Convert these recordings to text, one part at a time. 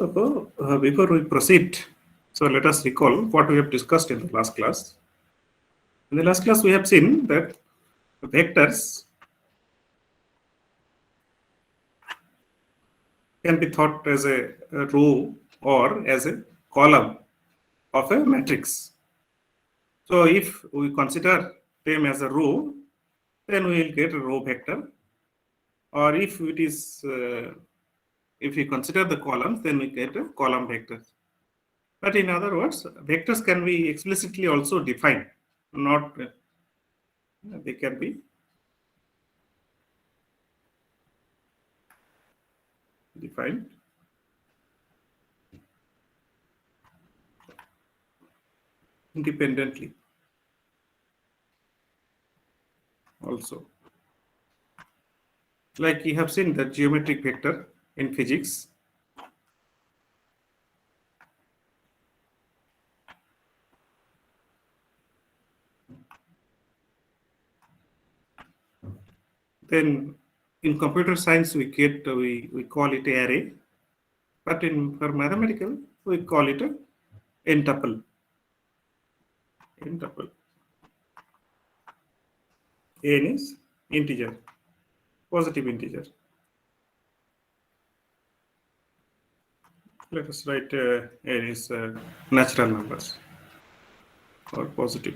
So before we proceed, so let us recall what we have discussed in the last class. In the last class, we have seen that vectors can be thought as a row or as a column of a matrix. So if we consider them as a row, then we will get a row vector. Or if it is, if we consider the columns, then we get a column vector. But in other words, vectors can be explicitly also defined. Not they can be defined independently also. Like you have seen the geometric vector in physics. Then in computer science we get we call it array, but in for mathematical we call it a n tuple. N tuple. N is integer, positive integer. Let us write n is natural numbers or positive.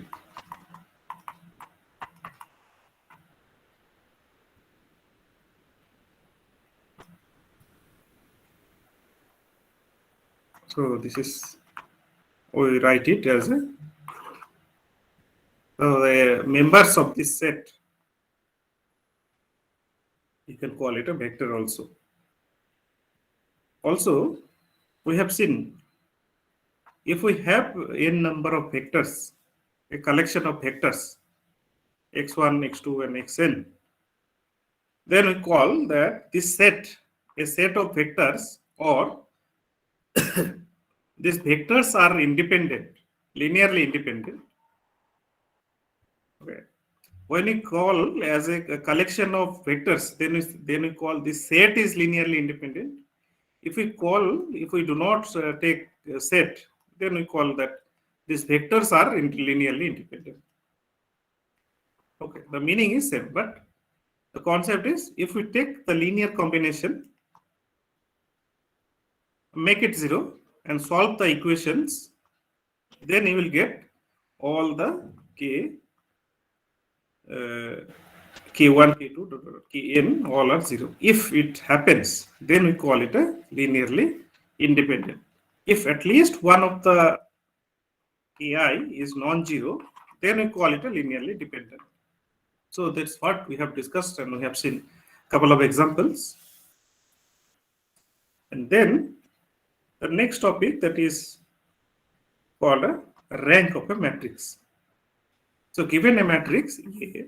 So this is, we write it as a, so the members of this set, you can call it a vector also. Also, we have seen if we have n number of vectors, a collection of vectors, x1, x2, and xn, then we call that this set a set of vectors, or these vectors are independent, linearly independent. Okay. When we call as a collection of vectors, then we call this set is linearly independent. If we do not take a set, then we call that these vectors are linearly independent. Okay, the meaning is same, but the concept is if we take the linear combination, make it 0 and solve the equations, then you will get all the k1, k2, kn all are 0. If it happens, then we call it a linearly independent. If at least one of the ki is non-zero, then we call it a linearly dependent. So that's what we have discussed, and we have seen a couple of examples. And then the next topic, that is called a rank of a matrix. So given a matrix A,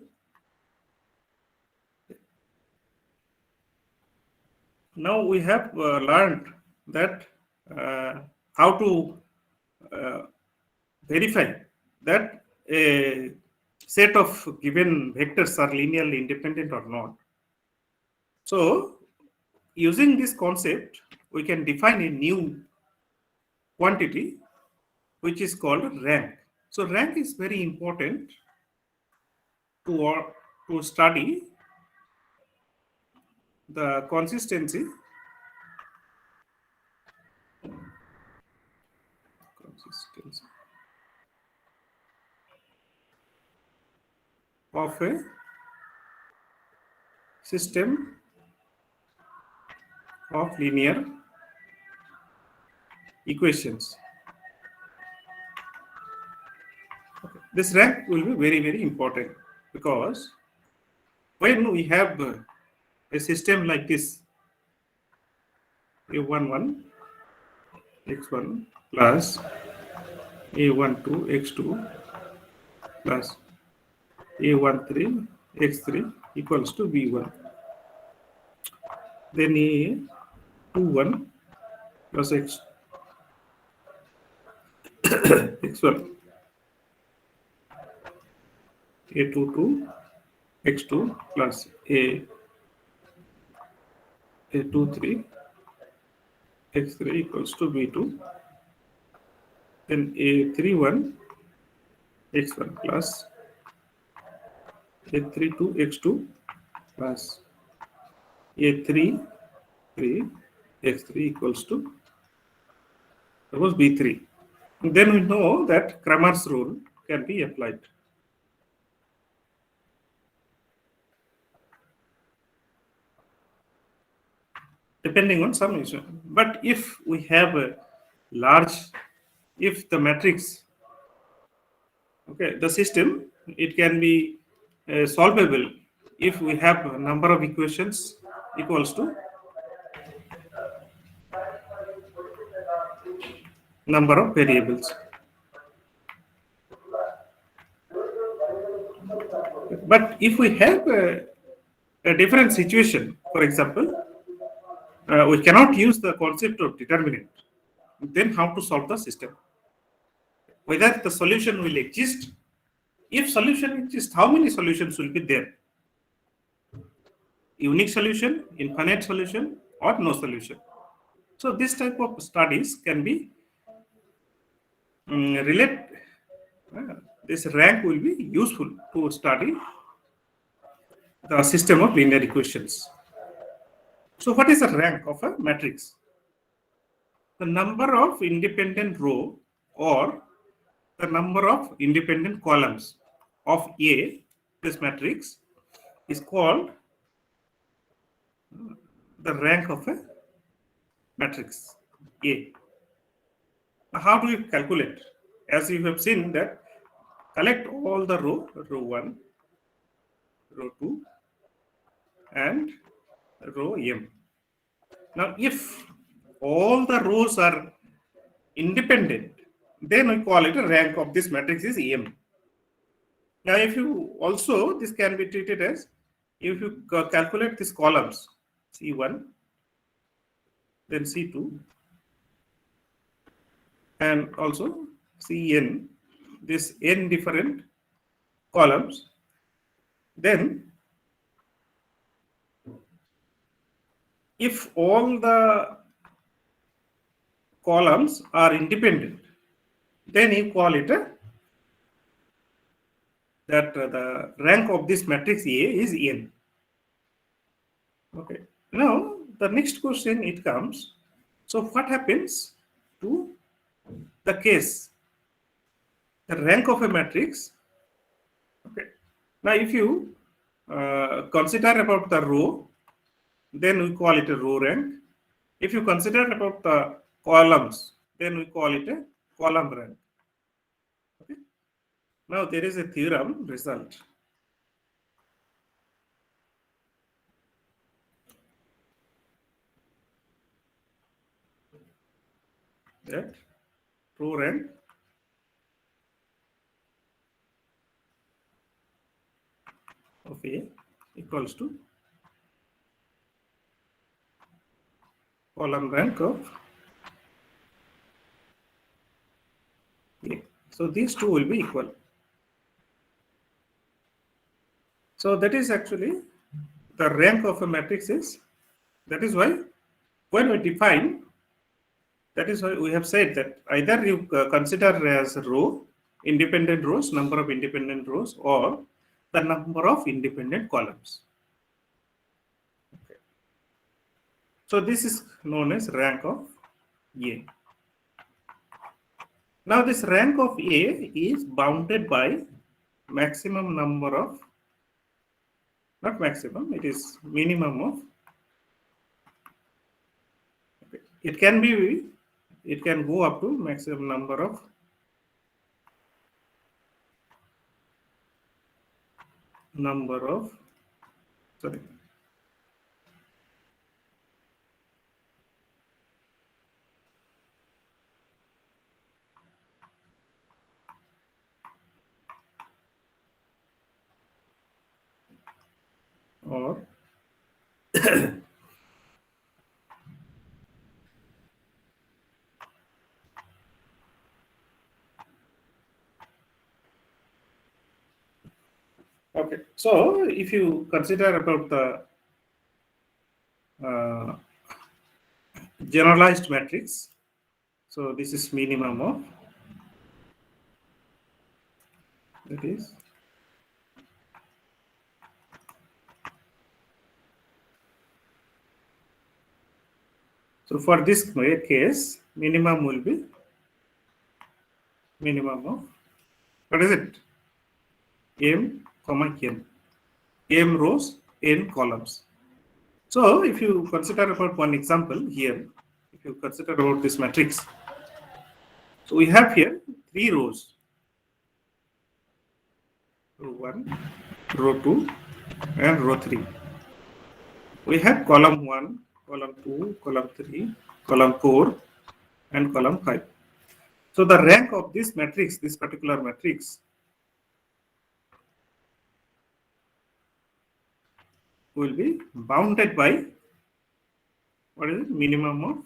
now we have learned that how to verify that a set of given vectors are linearly independent or not. So using this concept, we can define a new quantity which is called rank. So rank is very important to study the consistency of a system of linear equations. Okay. This rank will be very, very important, because when we have a system like this, a11 x1 plus a12 x2 plus a13 x3 equals to b1, then a21 plus x1 a22 x2 plus a23 x3 equals to b2, then a31 x1 plus a32 x2 plus a3 3 x3 equals to suppose b3. Then we know that Cramer's rule can be applied. Depending on some issue. But if we have a large, if the matrix, okay, the system, it can be solvable if we have a number of equations equals to number of variables. But if we have a different situation, for example, we cannot use the concept of determinant, then how to solve the system? Whether the solution will exist. If solution exists, how many solutions will be there? Unique solution, infinite solution, or no solution? So this type of studies can be relate. This rank will be useful to study the system of linear equations. So what is the rank of a matrix? The number of independent row or the number of independent columns of A, this matrix, is called the rank of a matrix A. Now, how do you calculate? As you have seen that collect all the row 1, row 2, and row M. Now, if all the rows are independent, then we call it a rank of this matrix is M. Now, if you also, this can be treated as, if you calculate these columns, C1, then C2, and also Cn, this n different columns, then if all the columns are independent, then you call it that the rank of this matrix A is n. Okay. Now the next question it comes. So what happens to the case the rank of a matrix? Okay. Now if you consider about the row, then we call it a row rank. If you consider about the columns, then we call it a column rank. Okay. Now there is a theorem result. That row rank of A equals to column rank of A. So these two will be equal. So that is actually the rank of a matrix is, that is why when we define, that is why we have said that either you consider as row, independent rows, number of independent rows, or the number of independent columns. Okay. So this is known as rank of A. Now this rank of A is bounded by maximum number of, not maximum, it is minimum of, okay, it can be, it can go up to maximum number of sorry, or okay. So if you consider about the generalized matrix. So this is minimum of, that is, so for this case, minimum will be minimum of, what is it? M, comma n. M rows, n columns. So if you consider about one example here, if you consider about this matrix, so we have here 3 rows. Row 1, row 2, and row 3. We have column 1, column 2, column 3, column 4, and column 5. So the rank of this matrix, this particular matrix, will be bounded by, what is it, minimum of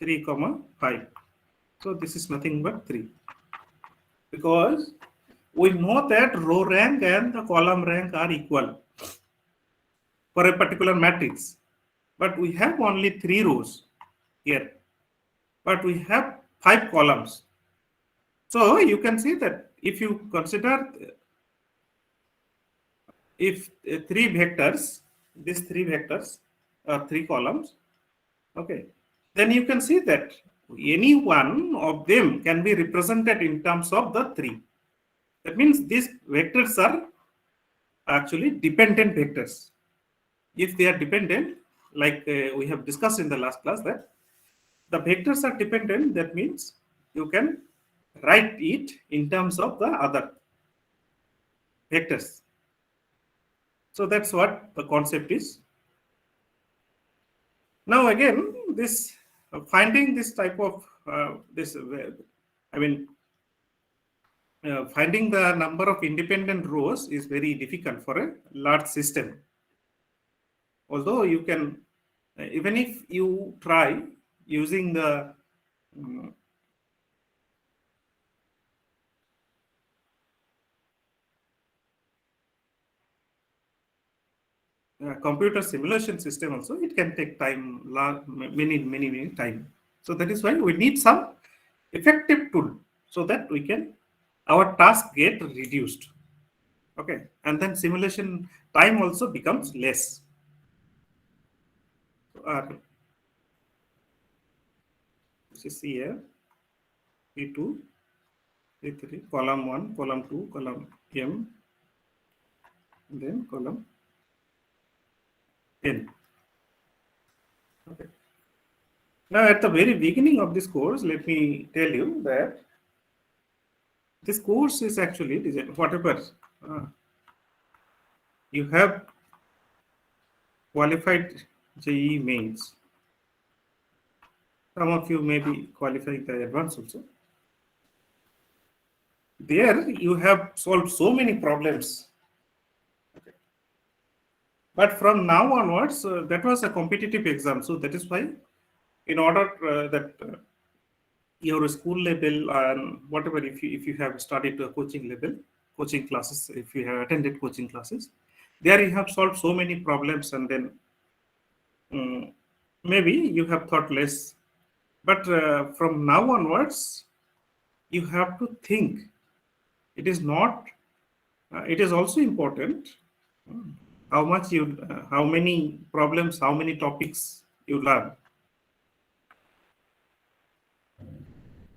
3 comma 5. So this is nothing but 3, because we know that row rank and the column rank are equal for a particular matrix, but we have only 3 rows here, but we have 5 columns. So you can see that if you consider, if 3 vectors, these 3 vectors are 3 columns, okay, then you can see that any one of them can be represented in terms of the 3. That means these vectors are actually dependent vectors. If they are dependent, like we have discussed in the last class, that the vectors are dependent, that means you can write it in terms of the other vectors. So that's what the concept is. Now again, this finding this type of finding the number of independent rows is very difficult for a large system. Although you can, even if you try using the computer simulation system also, it can take time, many time. So that is why we need some effective tool, so that we can, our task get reduced. Okay, and then simulation time also becomes less. This is here, P2, P3, column 1, column 2, column M, and then column N. Okay. Now, at the very beginning of this course, let me tell you that this course is actually designed, whatever you have qualified JEE mains. Some of you may be qualifying the advanced also. There you have solved so many problems. Okay. But from now onwards, that was a competitive exam. So that is why, in order that your school level and whatever, if you have studied coaching level, coaching classes, if you have attended coaching classes, there you have solved so many problems, and then maybe you have thought less. But from now onwards, you have to think. It is not. It is also important how much you, how many problems, how many topics you learn,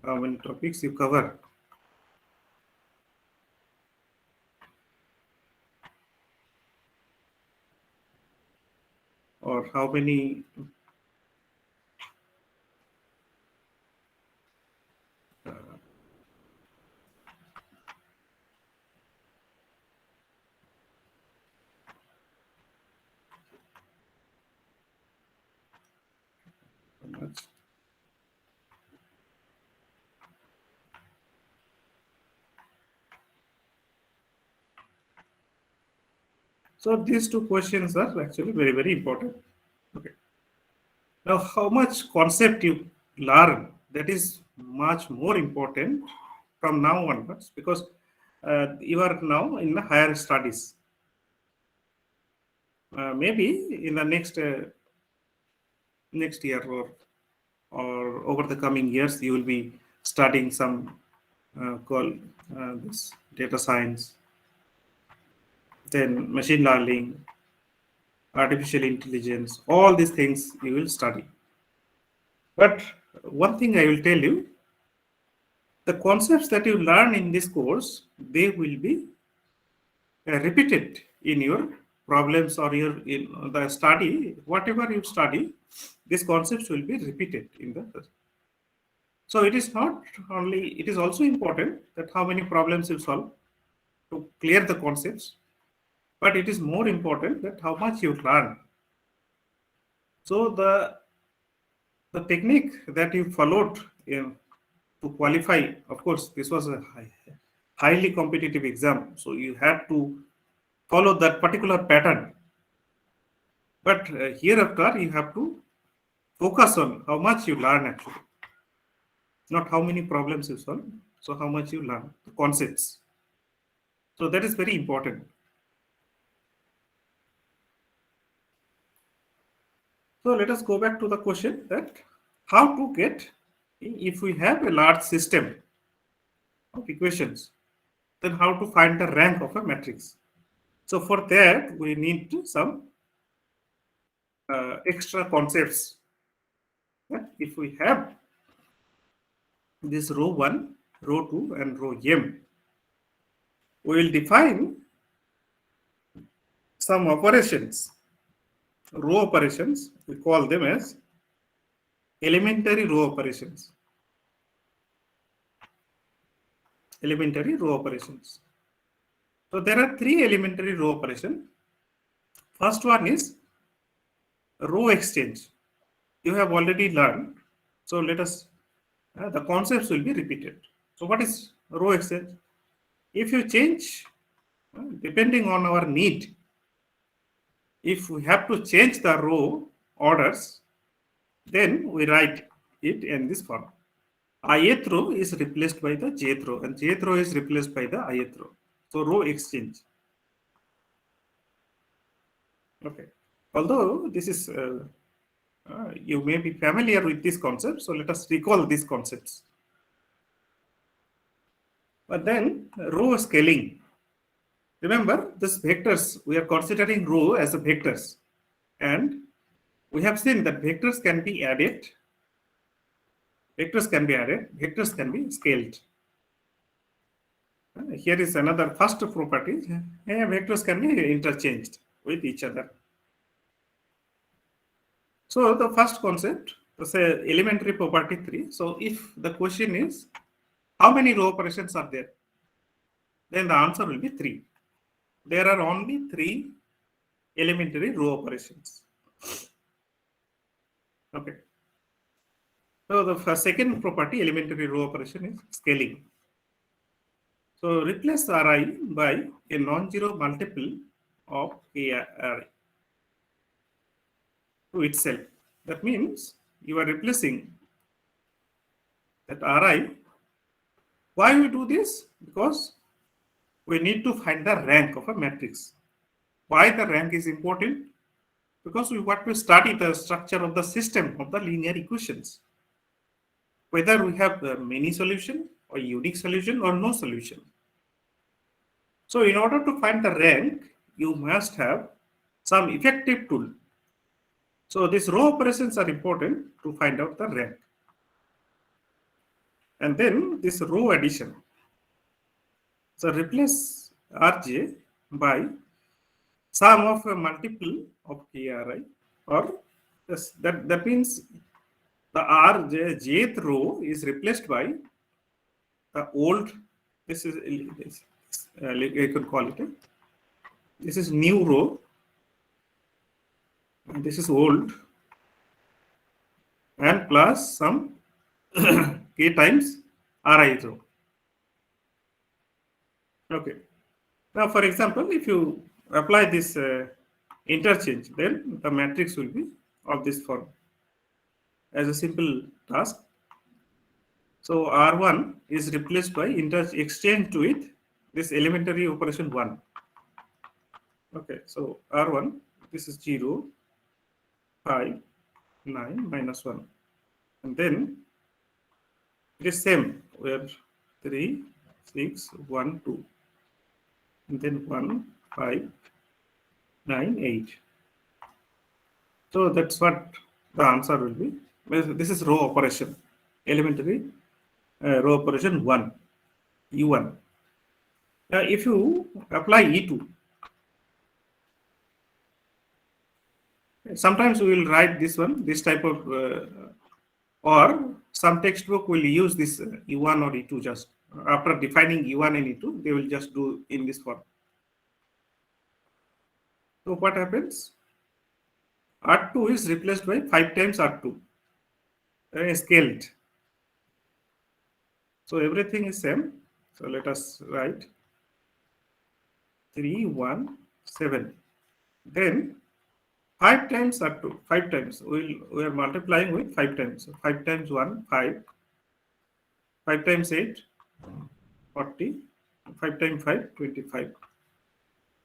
how many topics you cover. Or how many much. So these two questions are actually very important. Okay. Now, how much concept you learn, that is much more important from now onwards, because you are now in the higher studies. Maybe in the next year or over the coming years, you will be studying some this data science, then machine learning, artificial intelligence, all these things you will study. But one thing I will tell you, the concepts that you learn in this course, they will be repeated in your problems or your in the study, whatever you study, these concepts will be repeated in the. So it is not only, it is also important that how many problems you solve to clear the concepts, but it is more important that how much you learn. So the technique that you followed to qualify, of course, this was a highly competitive exam, so you had to follow that particular pattern. But hereafter, you have to focus on how much you learn actually, not how many problems you solve. So how much you learn the concepts. So that is very important. So let us go back to the question that how to get, if we have a large system of equations, then how to find the rank of a matrix. So for that, we need some extra concepts. If we have this row 1, row 2, and row m, we will define some operations, row operations, we call them as elementary row operations. Elementary row operations. So there are 3 elementary row operations. First one is row exchange. You have already learned. So let us, the concepts will be repeated. So what is row exchange? If you change, depending on our need, if we have to change the row orders, then we write it in this form. Ith row is replaced by the jth row, and jth row is replaced by the ith row. So row exchange. Okay. Although this is, you may be familiar with this concept, so let us recall these concepts. But then row scaling. Remember, this vectors, we are considering row as a vectors, and we have seen that vectors can be added. Vectors can be added. Vectors can be scaled. Here is another first property. Vectors can be interchanged with each other. So the first concept, say elementary property 3. So if the question is how many row operations are there, then the answer will be 3. There are only 3 elementary row operations. Okay. So the second property, elementary row operation, is scaling. So replace Ri by a non-zero multiple of Ki to itself. That means you are replacing that Ri. Why we do this? Because we need to find the rank of a matrix. Why the rank is important? Because we want to study the structure of the system of the linear equations. Whether we have many solution or unique solution or no solution. So in order to find the rank, you must have some effective tool. So these row operations are important to find out the rank. And then this row addition. So replace Rj by sum of a multiple of Kri, or yes, that means the jth row is replaced by the old, this is, you could call it, this is new row, and this is old, and plus some k times Ri row. Okay. Now, for example, if you apply this interchange, then the matrix will be of this form as a simple task. So R1 is replaced by exchange with this elementary operation 1. Okay, so R1, this is 0, 5, 9 minus 1. And then it is same where 3, 6, 1, 2. And then 1, 5, 9, 8. So that's what the answer will be. This is row operation, elementary row operation 1, E1. Now, if you apply E2, sometimes we will write this type of, or some textbook will use this E1 or E2 just after defining E1 and E2, they will just do in this form. So what happens? R2 is replaced by 5 times R2, scaled. So everything is same. So let us write 3, 1, 7. Then 5 times R2, 5 times. We are multiplying with 5 times. So 5 times 1, 5. 5 times 8, 40. 5 times 5, 25.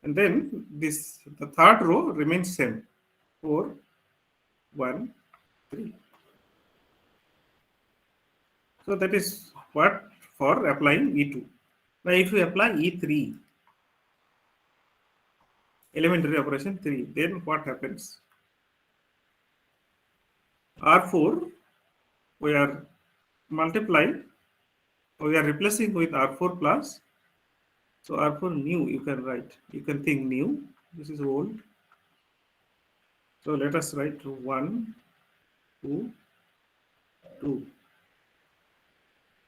And then the third row remains same. 4, 1, 3. So that is what for applying E2. Now if you apply E3, elementary operation 3, then what happens? R4, we are multiplying, we are replacing with R4 plus. So R4 new, you can write, you can think new, this is old. So let us write 1, 2, 2.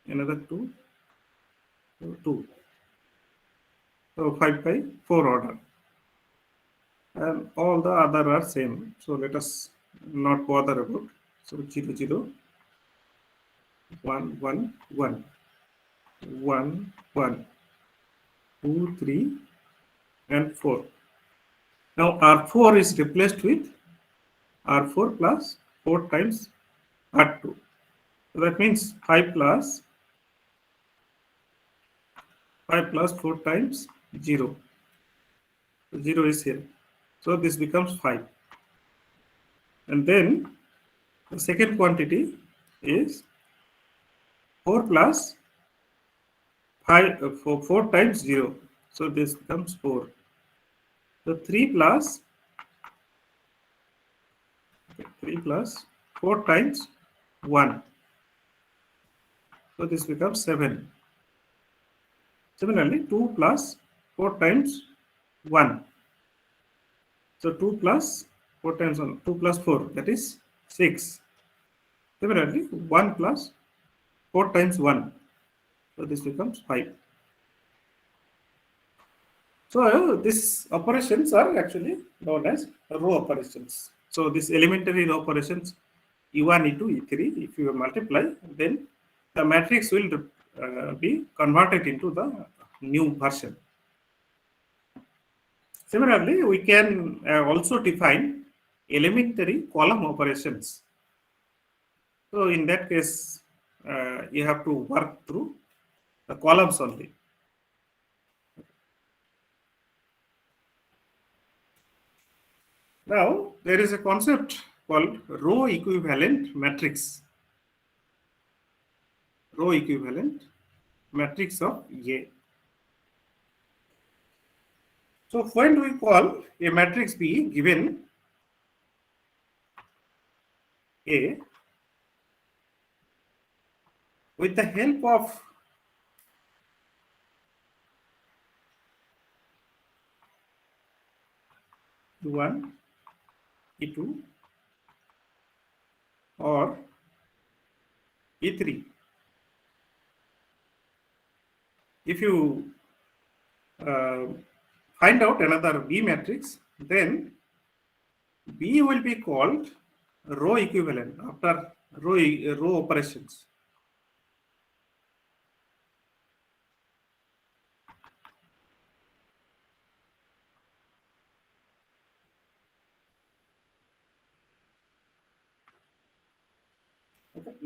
Another 2, 2. So 5 by 4 order. And all the other are same. So let us not bother about. So 0, 0, 1, 1, 1, 1, 1, 2, 3, and 4. Now R4 is replaced with R4 plus 4 times R2. So that means 5 plus 4 times 0. 0 is here. So this becomes 5. And then the second quantity is 4 plus 5, 4 times 0. So this becomes 4. So 3 plus 4 times 1. So this becomes 7. Similarly, 2 plus 4 times 1. So 2 plus 4 times 1, 2 plus 4, that is 6. Similarly, 1 plus 4 times 1. So this becomes 5. So these operations are actually known as row operations. So these elementary row operations E1, E2, E3, if you multiply, then the matrix will be converted into the new version. Similarly, we can also define elementary column operations. So in that case, you have to work through the columns only. Now, there is a concept called row equivalent matrix. Row equivalent matrix of A. So when we call a matrix B given A with the help of E1, E2 or E3, if you find out another B matrix, then B will be called row equivalent after row operations.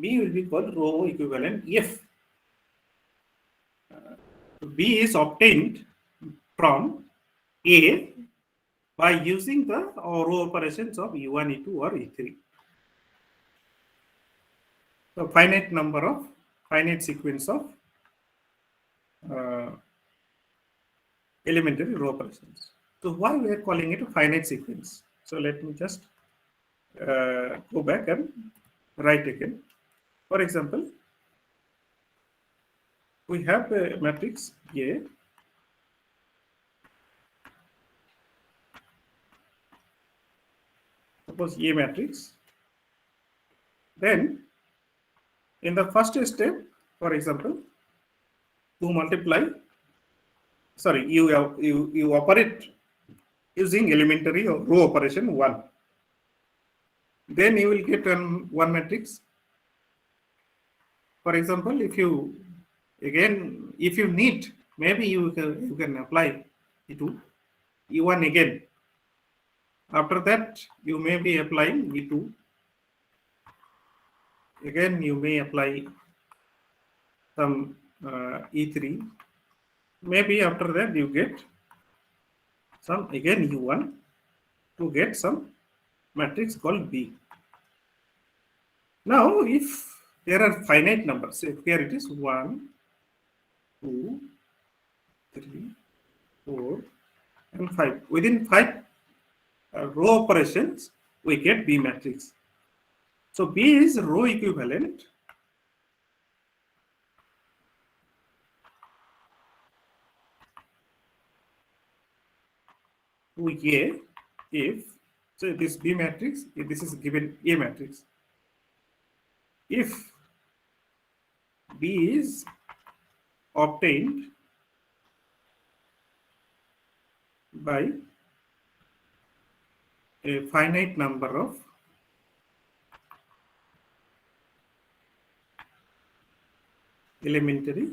B will be called row equivalent if B is obtained from A by using the row operations of E1, E2 or E3. So finite sequence of elementary row operations. So why we are calling it a finite sequence? So let me just go back and write again. For example, we have a matrix A. Suppose A matrix. Then in the first step, for example, you you operate using elementary row operation 1. Then you will get one matrix. For example, if you need, maybe you can apply E2, E1 again. After that, you may be applying E2. Again, you may apply some E3. Maybe after that, you get some again E1 to get some matrix called B. Now, if there are finite numbers, if here it is 1, 2, 3, 4, and 5. Within 5 row operations, we get B matrix. So B is row equivalent to A if, so this B matrix, if this is given A matrix. If B is obtained by a finite number of elementary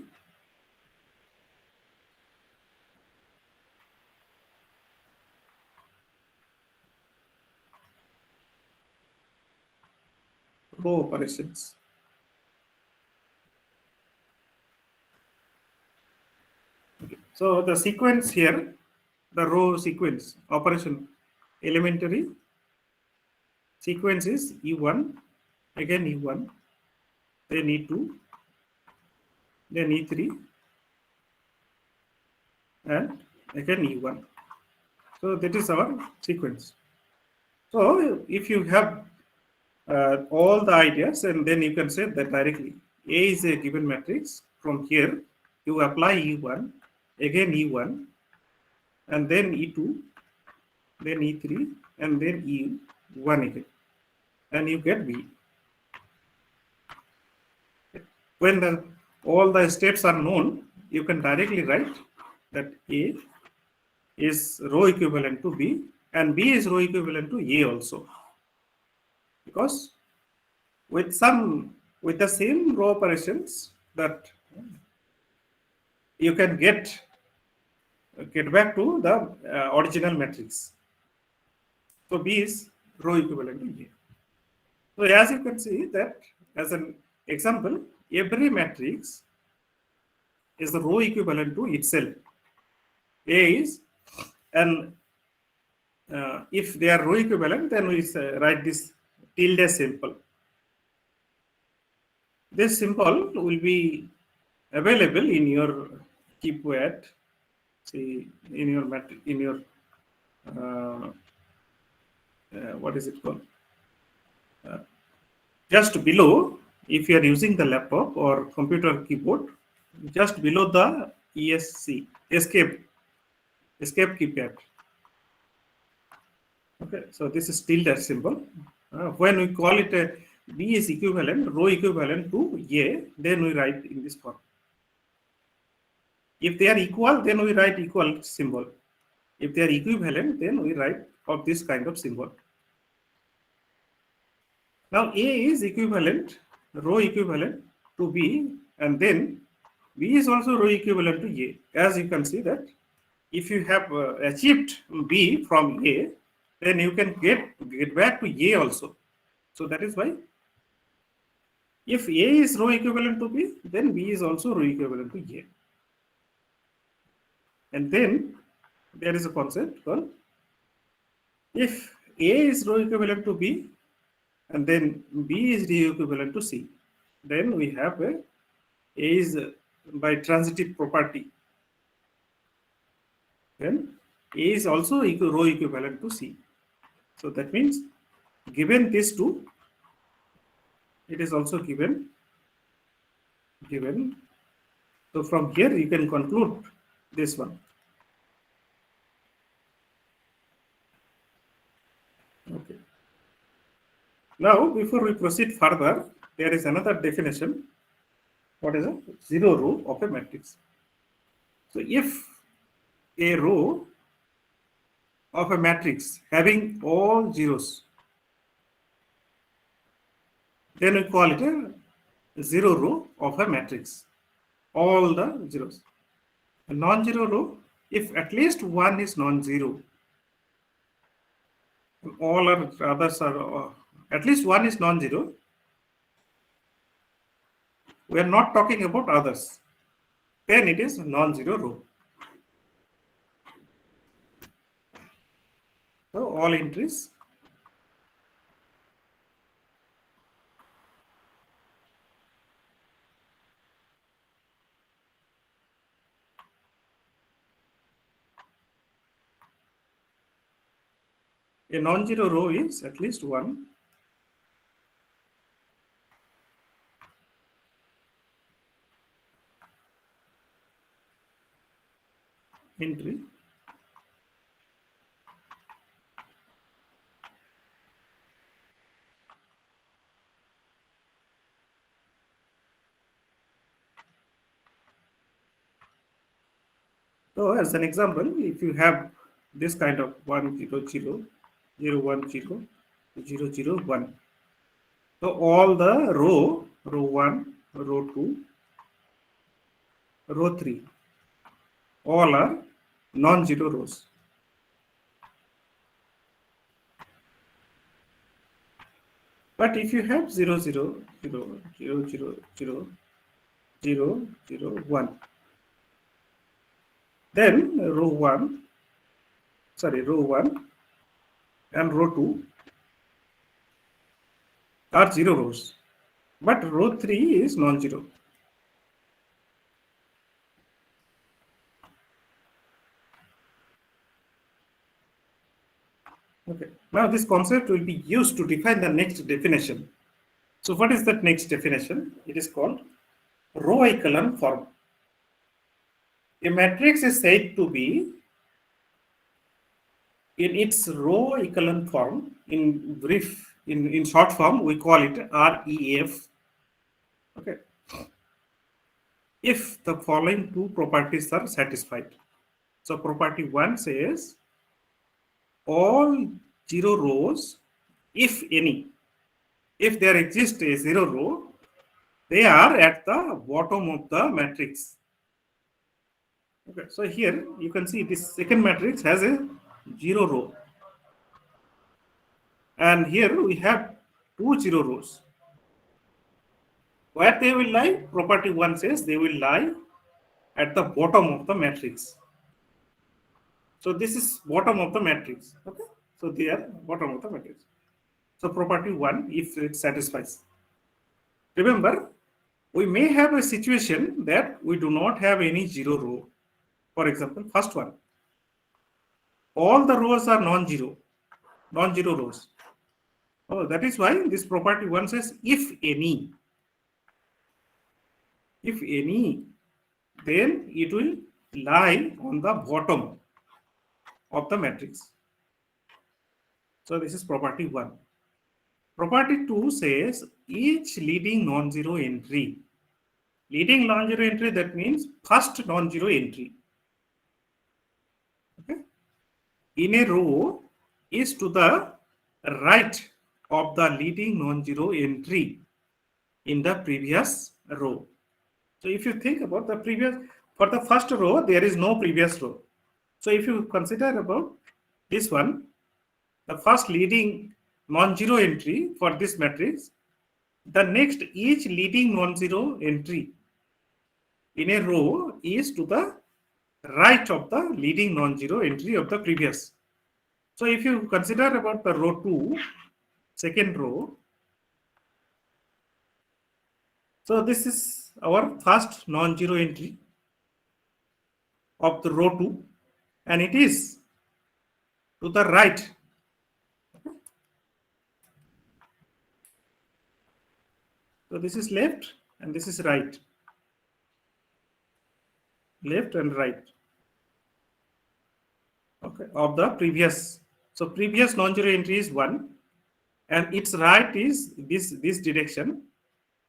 row operations. Okay. So the sequence here, the row sequence operation elementary sequence is E1, again E1, then E2, then E3, and again E1. So that is our sequence. So if you have all the ideas, and then you can say that directly A is a given matrix. From here, you apply E1, again E1, and then E2, then E3, and then E1 again, and you get B. When all the steps are known, you can directly write that A is row equivalent to B, and B is row equivalent to A also. Because with the same row operations that you can get back to the original matrix. So B is row equivalent to A. So as you can see that as an example, every matrix is the row equivalent to itself. A is, and if they are row equivalent, then we write this tilde symbol. This symbol will be available in your keypad, see, in your what is it called? Just below, if you are using the laptop or computer keyboard, just below the ESC, escape keypad. Okay, so this is tilde symbol. When we call it a B is equivalent, row equivalent to A, then we write in this form. If they are equal, then we write equal symbol. If they are equivalent, then we write of this kind of symbol. Now A is equivalent, row equivalent to B, and then B is also row equivalent to A. As you can see that if you have achieved B from A, then you can get back to A also. So that is why if A is row equivalent to B, then B is also row equivalent to A. And then there is a concept called if A is row equivalent to B, and then B is row equivalent to C, then we have A is by transitive property. Then A is also row equivalent to C. So that means given these two, it is also given. So from here you can conclude this one. Okay. Now before we proceed further, there is another definition. What is a zero row of a matrix? So if a row of a matrix having all zeros, then we call it a zero row of a matrix. All the zeros. A non-zero row, if at least one is non-zero, all others are at least one is non-zero. We are not talking about others. Then it is non-zero row. So all entries a non-zero row is at least one entry So as an example, if you have this kind of 1 0 0 0 1 0 0 0 1, so all the row 1, row 2, row 3, all are non-zero rows. But if you have 0 0 0 0 0 0 0 0 1, then row 1 and row 2 are zero rows, but row 3 is non-zero. Okay. Now this concept will be used to define the next definition. So what is that next definition? It is called row echelon form. A matrix is said to be in its row echelon form. In brief, in short form, we call it REF. Okay. If the following two properties are satisfied. So property 1 says all zero rows, if any, if there exists a zero row, they are at the bottom of the matrix. Okay, so here you can see this second matrix has a zero row, and here we have two zero rows. Where they will lie? Property 1 says they will lie at the bottom of the matrix. So this is bottom of the matrix. Okay, so they are bottom of the matrix. So property 1, if it satisfies. Remember, we may have a situation that we do not have any zero row. For example, first one, all the rows are non-zero rows. Oh, that is why this property 1 says if any, then it will lie on the bottom of the matrix. So this is property 1. Property 2 says each leading non-zero entry. Leading non-zero entry, that means first non-zero entry. Okay. In a row is to the right of the leading non-zero entry in the previous row. So if you think about the previous, for the first row, there is no previous row. So if you consider about this one, the first leading non-zero entry for this matrix, the next each leading non-zero entry in a row is to the right of the leading non-zero entry of the previous. So if you consider about the row 2, second row, So this is our first non-zero entry of the row 2, and it is to the right. So this is left and this is right. Left and right. Okay, of the previous. So previous non-zero entry is 1, and its right is this direction,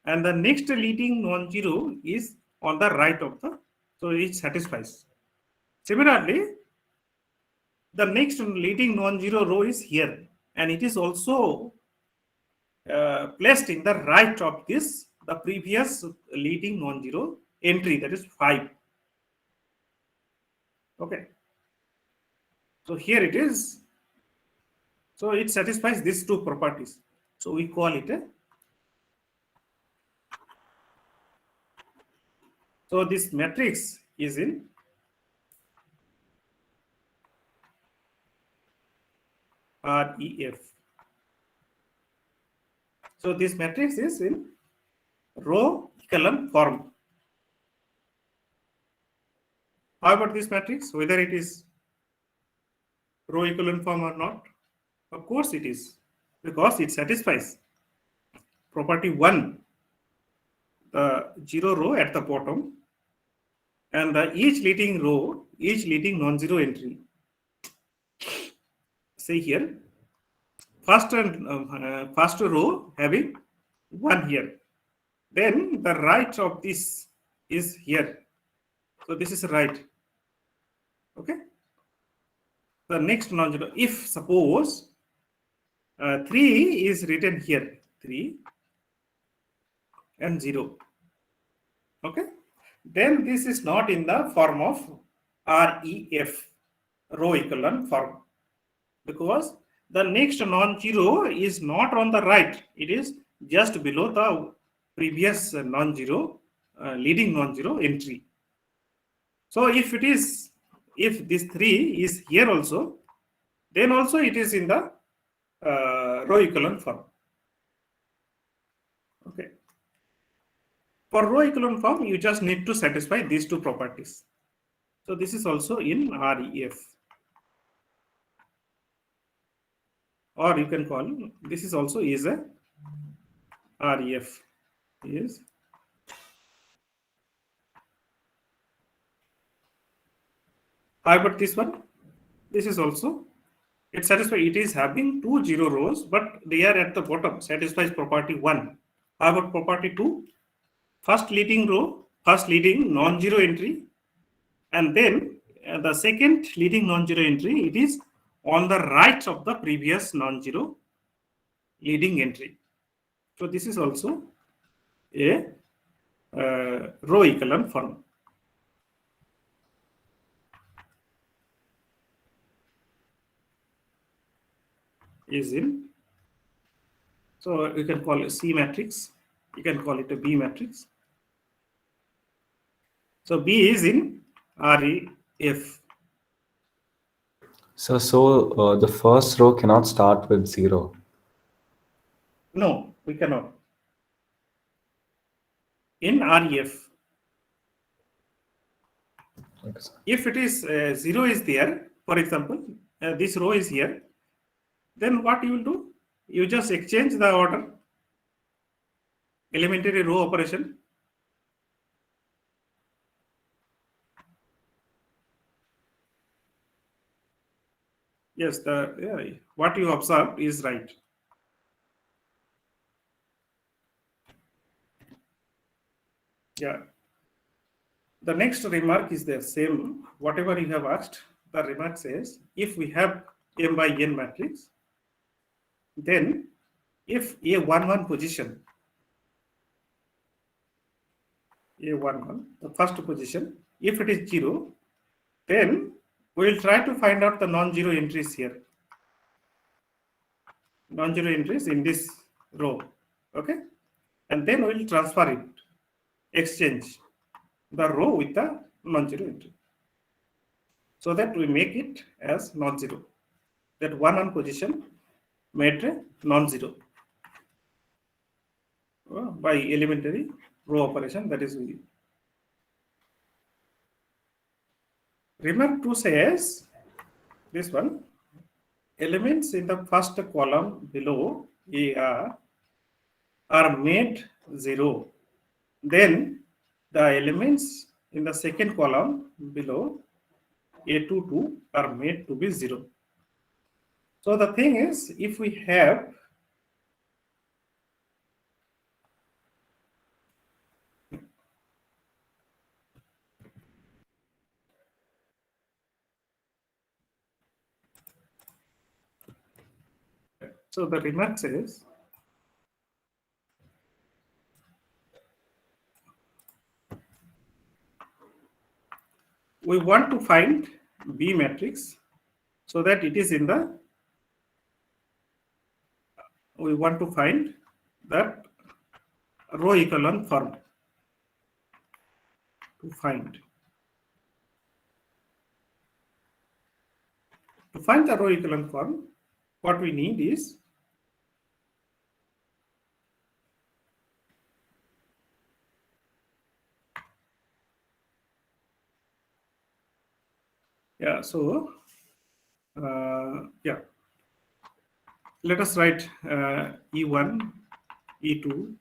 and the next leading non-zero is on the right of the, so it satisfies. Similarly, the next leading non-zero row is here, and it is also placed in the right of this, the previous leading non-zero entry, that is 5. Okay, so here it is. So it satisfies these two properties. So we call it a, so this matrix is in REF. So this matrix is in row echelon form. How about this matrix, whether it is row echelon form or not? Of course it is, because it satisfies property 1, the 0 row at the bottom, and the each leading row, each leading non-zero entry. Say here, first row having 1 here. Then the right of this is here. So this is right. Okay. The next non-zero, if suppose 3 is written here, 3 and 0. Okay. Then this is not in the form of REF, row echelon form, because the next non-zero is not on the right. It is just below the previous non-zero, leading non-zero entry. So if it is, if this 3 is here also, then also it is in the row echelon form. Okay. For row echelon form, you just need to satisfy these two properties. So this is also in REF. Or you can call, this is also is a REF. Is how about this one? This is also, it satisfies, it is having 2 0 rows, but they are at the bottom, satisfies property 1. How about property 2? First leading row, first leading non-zero entry, and then the second leading non-zero entry, it is on the right of the previous non-zero leading entry. So this is also a row echelon form. Is in, so you can call it C matrix, you can call it a B matrix. So B is in REF. So the first row cannot start with 0. No, we cannot. In REF, Okay, sir. if it is 0 is there, for example, this row is here, then what you will do? You just exchange the order, elementary row operation. Yes, what you observed is right. Yeah. The next remark is the same. Whatever you have asked, the remark says, if we have M by N matrix, then if A11 position, A11, the first position, if it is 0, then we will try to find out the non-zero entries here. Non-zero entries in this row. Okay. And then we will transfer it, exchange the row with the non-zero entry, so that we make it as non-zero. That 1 position made a non-zero by elementary row operation, that is we. Remark 2 says this one, elements in the first column below A are made 0. Then the elements in the second column below A22 are made to be 0. So the thing is, if we have so the remark says we want to find B matrix so that it is in the, we want to find that row echelon form. To find the row echelon form, what we need is let us write E1, E2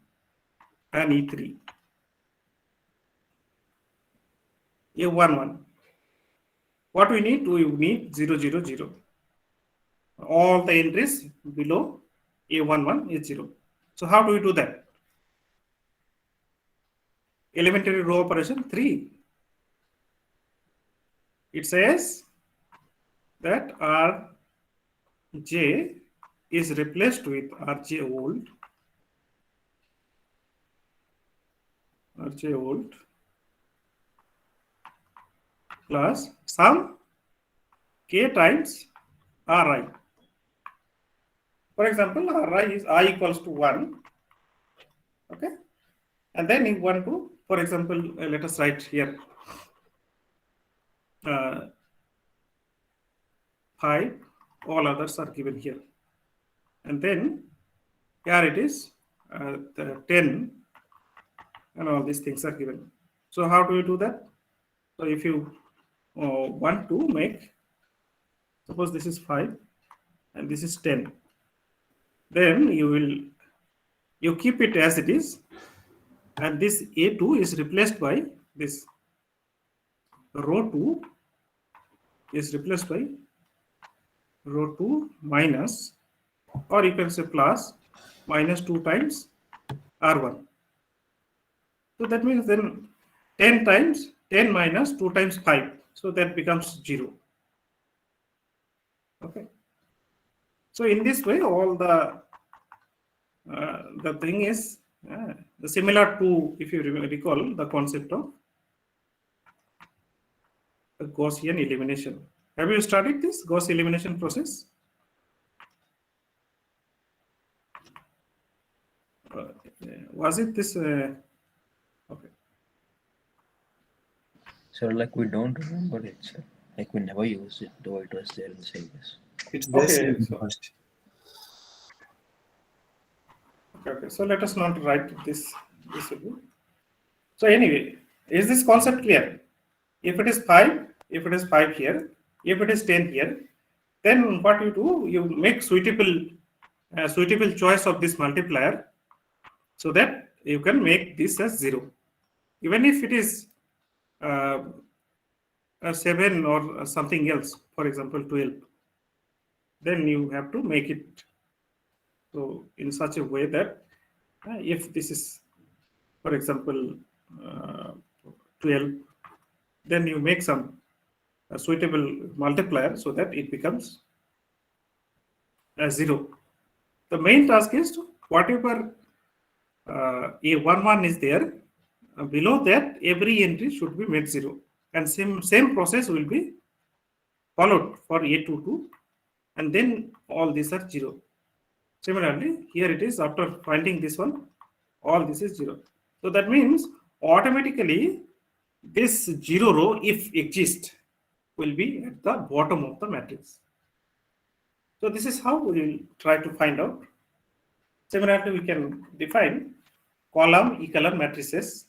and E3. A11. What we need? We need 0, 0, 0. All the entries below A11 is 0. So how do we do that? Elementary row operation 3. It says that Rj is replaced with Rj old plus some k times Ri. For example, Ri is I equals to 1. Okay. And then you want to, for example, let us write here 5, all others are given here. And then here it is the 10 and all these things are given. So how do you do that? So if you want to make, suppose this is 5 and this is 10, then you keep it as it is, and this A2 is replaced by this row 2 is replaced by row 2 minus, or you can say plus, minus 2 times R1. So that means then 10 times 10 minus 2 times 5. So that becomes 0. Okay. So in this way, all the thing is similar to, if you recall, the concept of the Gaussian elimination. Have you studied this Gauss elimination process? Was it this? Okay. So like we don't remember it, sir. Like we never used it, though it was there in the syllabus. It's this Okay, in so- first. Okay, so let us not write this. So anyway, is this concept clear? If it is 5, if it is 5 here, if it is 10 here, then what you do, you make suitable choice of this multiplier so that you can make this as 0. Even if it is a 7 or something else, for example 12, then you have to make it so in such a way that if this is, for example, 12, then you make some suitable multiplier so that it becomes 0. The main task is to whatever A11 is there, below that every entry should be made 0, and same process will be followed for A22, and then all these are 0. Similarly, here it is, after finding this one, all this is 0. So that means automatically this 0 row, if exists, will be at the bottom of the matrix. So this is how we will try to find out. Similarly, we can define column echelon matrices.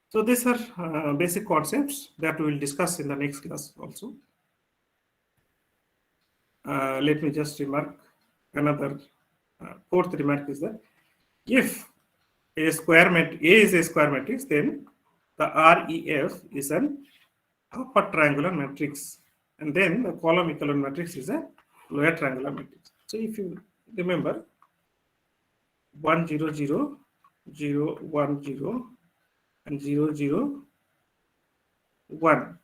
So these are basic concepts that we will discuss in the next class also. Let me just remark another fourth remark is that if A is a square matrix, then the REF is an upper triangular matrix, and then the column echelon matrix is a lower triangular matrix. So if you remember 1 0 0 0 1 0 and 0 0 1.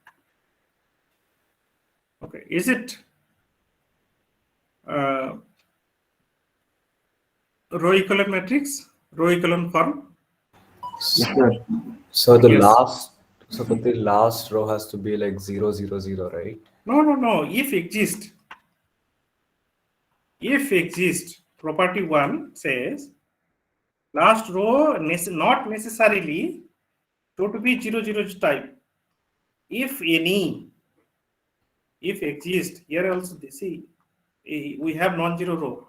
Okay, is it row echelon matrix, row echelon form? So the Yes. but the last row has to be like 0 0 0, right? No. If exist, property 1 says last row not necessarily to be 0 0 type. If any, if exist, here also see we have non-zero row.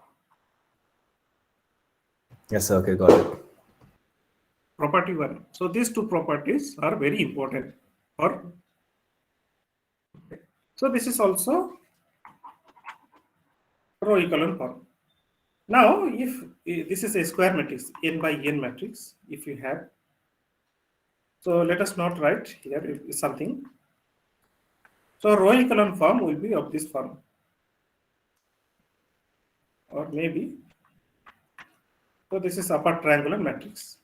Yes, sir. Okay, got it. Property 1. So these two properties are very important. So this is also row echelon form. Now, if this is a square matrix, n by n matrix, if you have, so let us not write here something. So row echelon form will be of this form, or maybe, so this is upper triangular matrix.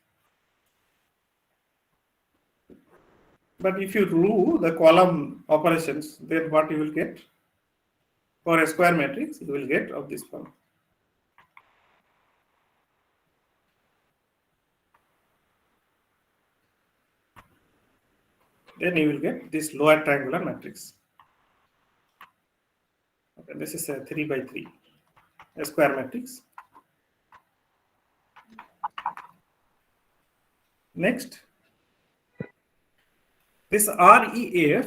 But if you do the column operations, then what you will get? For a square matrix, you will get of this form. Then you will get this lower triangular matrix. Okay, this is a 3 by 3, a square matrix. Next, this REF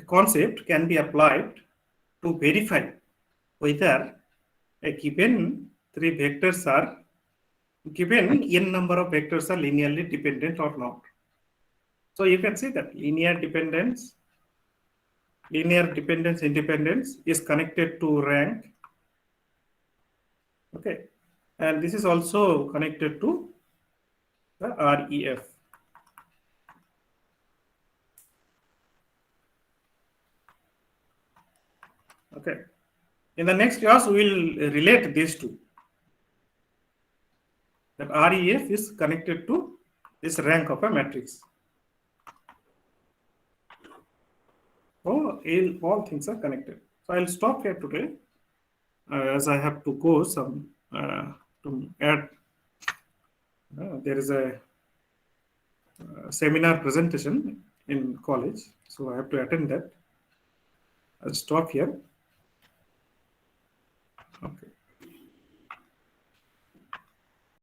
concept can be applied to verify whether a given three vectors are given n number of vectors are linearly dependent or not. So you can see that linear dependence independence is connected to rank. Okay, and this is also connected to the REF. Okay, in the next class we will relate these two. That REF is connected to this rank of a matrix. So all things are connected. So I'll stop here today, as I have to go some to add. There is a seminar presentation in college, so I have to attend that. I'll stop here. Okay.